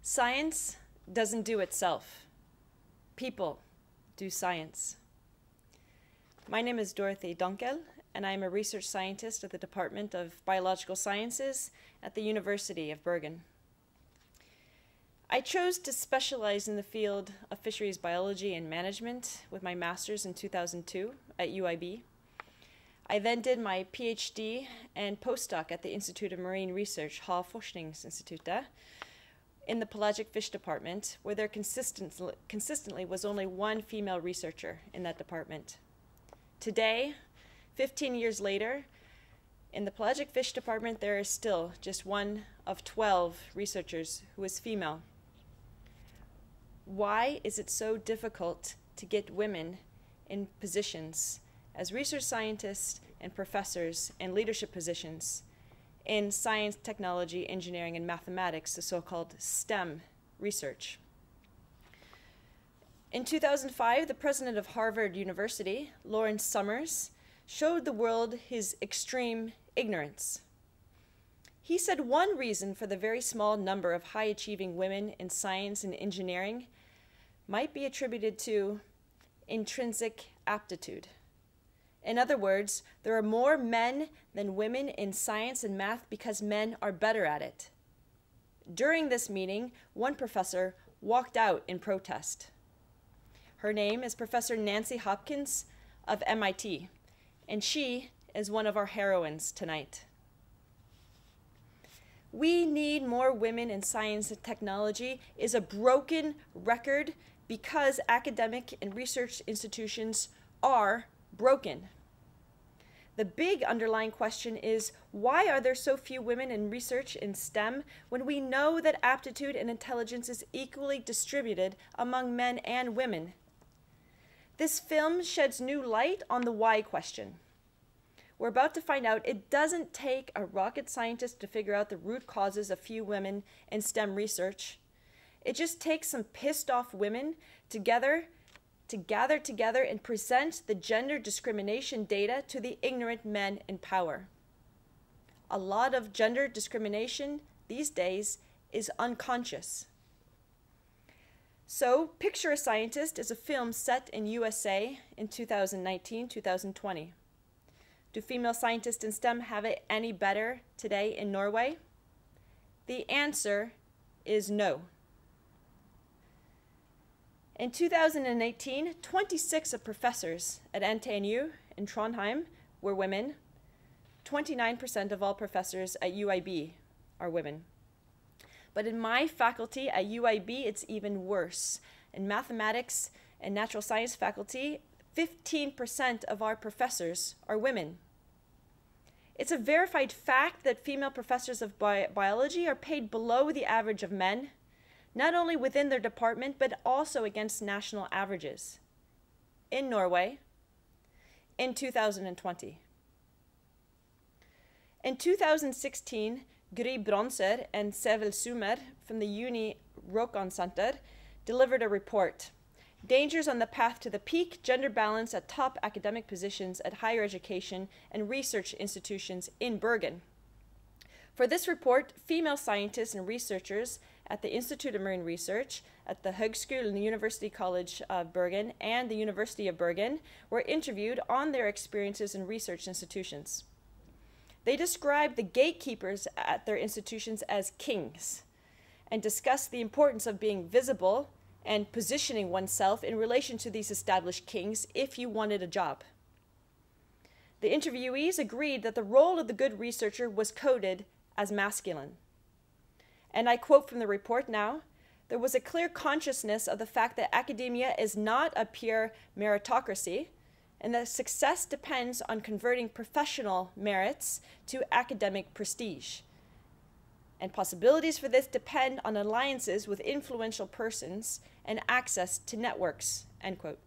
Science doesn't do itself. People do science. My name is Dorothy Dankel, and I am a research scientist at the Department of Biological Sciences at the University of Bergen. I chose to specialize in the field of fisheries biology and management with my master's in 2002 at UIB. I then did my PhD and postdoc at the Institute of Marine Research, Havforskningsinstituttet, in the pelagic fish department, where there consistently was only one female researcher in that department. Today, 15 years later, in the pelagic fish department, there is still just one of 12 researchers who is female. Why is it so difficult to get women in positions as research scientists and professors in leadership positions in science, technology, engineering, and mathematics, the so-called STEM research? In 2005, the president of Harvard University, Lawrence Summers, showed the world his extreme ignorance. He said one reason for the very small number of high-achieving women in science and engineering might be attributed to intrinsic aptitude. In other words, there are more men than women in science and math because men are better at it. During this meeting, one professor walked out in protest. Her name is Professor Nancy Hopkins of MIT, and she is one of our heroines tonight. We need more women in science and technology is a broken record because academic and research institutions are broken. The big underlying question is, why are there so few women in research in STEM when we know that aptitude and intelligence is equally distributed among men and women? This film sheds new light on the why question. We're about to find out it doesn't take a rocket scientist to figure out the root causes of few women in STEM research. It just takes some pissed off women to gather together and present the gender discrimination data to the ignorant men in power. A lot of gender discrimination these days is unconscious. So, Picture a Scientist is a film set in USA in 2019-2020. Do female scientists in STEM have it any better today in Norway? The answer is no. In 2018, 26 of professors at NTNU in Trondheim were women. 29% of all professors at UIB are women. But in my faculty at UIB, it's even worse. In mathematics and natural science faculty, 15% of our professors are women. It's a verified fact that female professors of biology are paid below the average of men, not only within their department, but also against national averages. In Norway, in 2020. In 2016, Gry Bronser and Sevel Sumer from the Uni Rokon Center delivered a report, Dangers on the Path to the Peak, Gender Balance at Top Academic Positions at Higher Education and Research Institutions in Bergen. For this report, female scientists and researchers at the Institute of Marine Research, at the Høgskolen University College of Bergen, and the University of Bergen were interviewed on their experiences in research institutions. They described the gatekeepers at their institutions as kings and discussed the importance of being visible and positioning oneself in relation to these established kings if you wanted a job. The interviewees agreed that the role of the good researcher was coded as masculine. And I quote from the report now, there was a clear consciousness of the fact that academia is not a pure meritocracy, and that success depends on converting professional merits to academic prestige. And possibilities for this depend on alliances with influential persons and access to networks, end quote.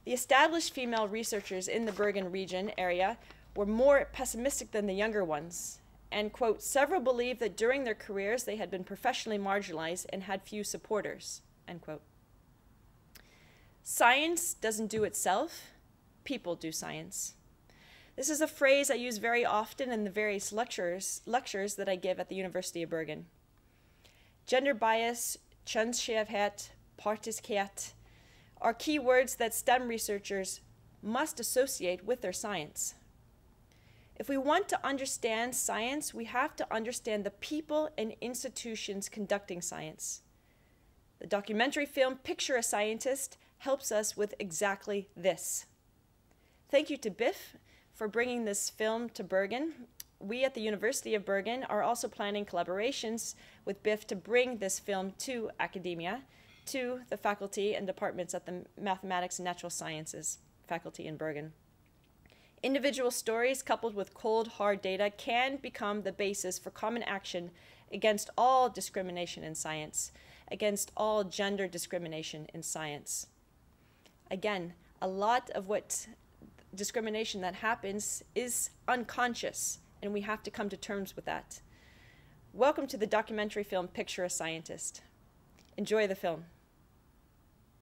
The established female researchers in the Bergen region area were more pessimistic than the younger ones. And, quote, several believed that during their careers they had been professionally marginalized and had few supporters, end quote. Science doesn't do itself, people do science. This is a phrase I use very often in the various lectures that I give at the University of Bergen. Gender bias, kjønnsskjevhet, partiskhet are key words that STEM researchers must associate with their science. If we want to understand science, we have to understand the people and institutions conducting science. The documentary film Picture a Scientist helps us with exactly this. Thank you to Biff for bringing this film to Bergen. We at the University of Bergen are also planning collaborations with Biff to bring this film to academia, to the faculty and departments at the Mathematics and Natural Sciences faculty in Bergen. Individual stories coupled with cold, hard data can become the basis for common action against all discrimination in science, against all gender discrimination in science. Again, a lot of what discrimination that happens is unconscious, and we have to come to terms with that. Welcome to the documentary film Picture a Scientist. Enjoy the film.